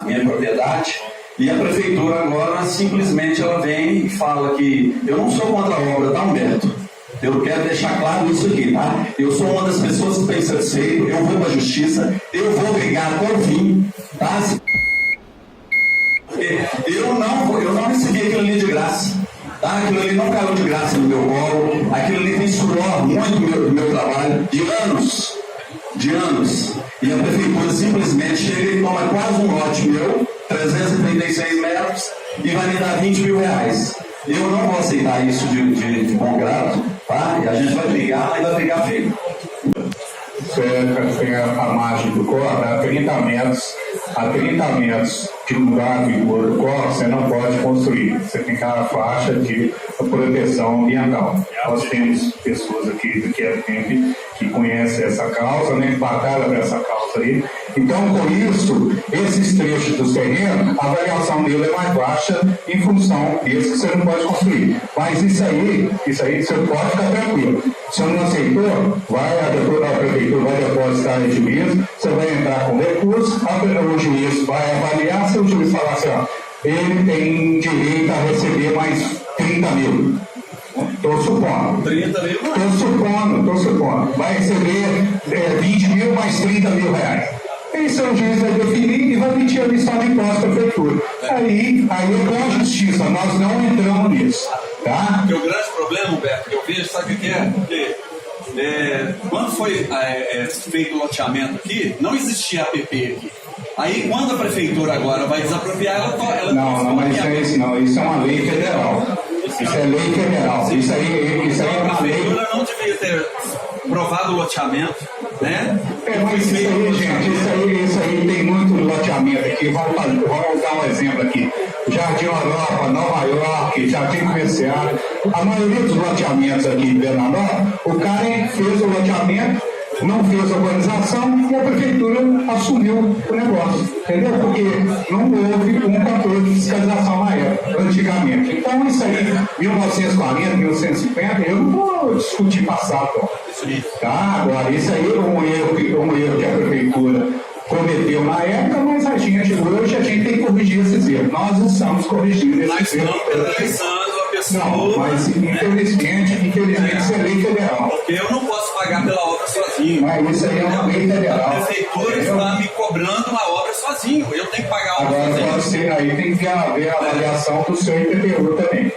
minha propriedade, e a prefeitura agora simplesmente ela vem e fala que eu não sou contra a obra, tá, Humberto? Eu quero deixar claro isso aqui, tá? Eu sou uma das pessoas que está insatisfeito, eu vou para a justiça, eu vou brigar até o fim, tá? Eu não recebi aquilo ali de graça, tá? Aquilo ali não caiu de graça no meu colo, aquilo ali tem suor muito do meu trabalho, de anos. E a prefeitura simplesmente chega e toma quase um lote meu, 336 metros, e vai me dar 20 mil reais. Eu não vou aceitar isso de bom grado, tá? E a gente vai brigar, mas vai brigar feio. Tem a margem do córrego, a 30 metros de buraco e do córrego, você não pode construir. Você tem aquela faixa de proteção ambiental. Nós temos pessoas aqui do QFM que conhecem essa causa, né, que batalham por essa causa aí. Então, com isso, esses trechos dos terrenos, a avaliação dele é mais baixa em função desse que você não pode construir. Mas isso aí você pode ficar tranquilo. Se não aceitou, a prefeitura vai depositar em juízo, você vai entrar com recurso, o juiz vai avaliar, se o juiz falar assim, ó, ele tem direito a receber mais 30 mil. Estou supondo. 30 mil? Estou supondo. Vai receber 20 mil mais 30 mil reais. Isso o juiz vai definir e vai emitir a lição de imposto da prefeitura. Aí é com a justiça, nós não entramos nisso. Tá? Porque o grande problema, Humberto, que eu vejo, sabe o que é? Porque quando foi feito o loteamento aqui, não existia APP aqui. Aí, quando a prefeitura agora vai desapropriar, ela não, mas isso é isso não. Isso é uma lei federal. Isso é lei federal. Isso aí é uma lei. A prefeitura não devia ter provado o loteamento, né? Mas isso aí, gente, isso aí tem muito loteamento aqui. Vamos dar um exemplo aqui. Jardim Europa, Nova York, Jardim Comercial. A maioria dos loteamentos aqui em Bernardo, o cara fez o loteamento, não fez a urbanização e a prefeitura assumiu o negócio, entendeu? Porque não houve um controle de fiscalização na época, antigamente. Então isso aí, 1940, 1950, eu não vou discutir passado. Tá? Agora, isso aí é um erro que a prefeitura cometeu na época, mas hoje a gente tem que corrigir esses erros. Nós estamos corrigindo esses erros. Não, mas infelizmente isso é lei federal. Porque eu não posso pagar pela obra sozinho. Mas isso aí é uma lei federal. A prefeitura está me cobrando uma obra sozinho. Eu tenho que pagar a obra sozinho. Agora, aí tem que haver a avaliação do seu IPTU também.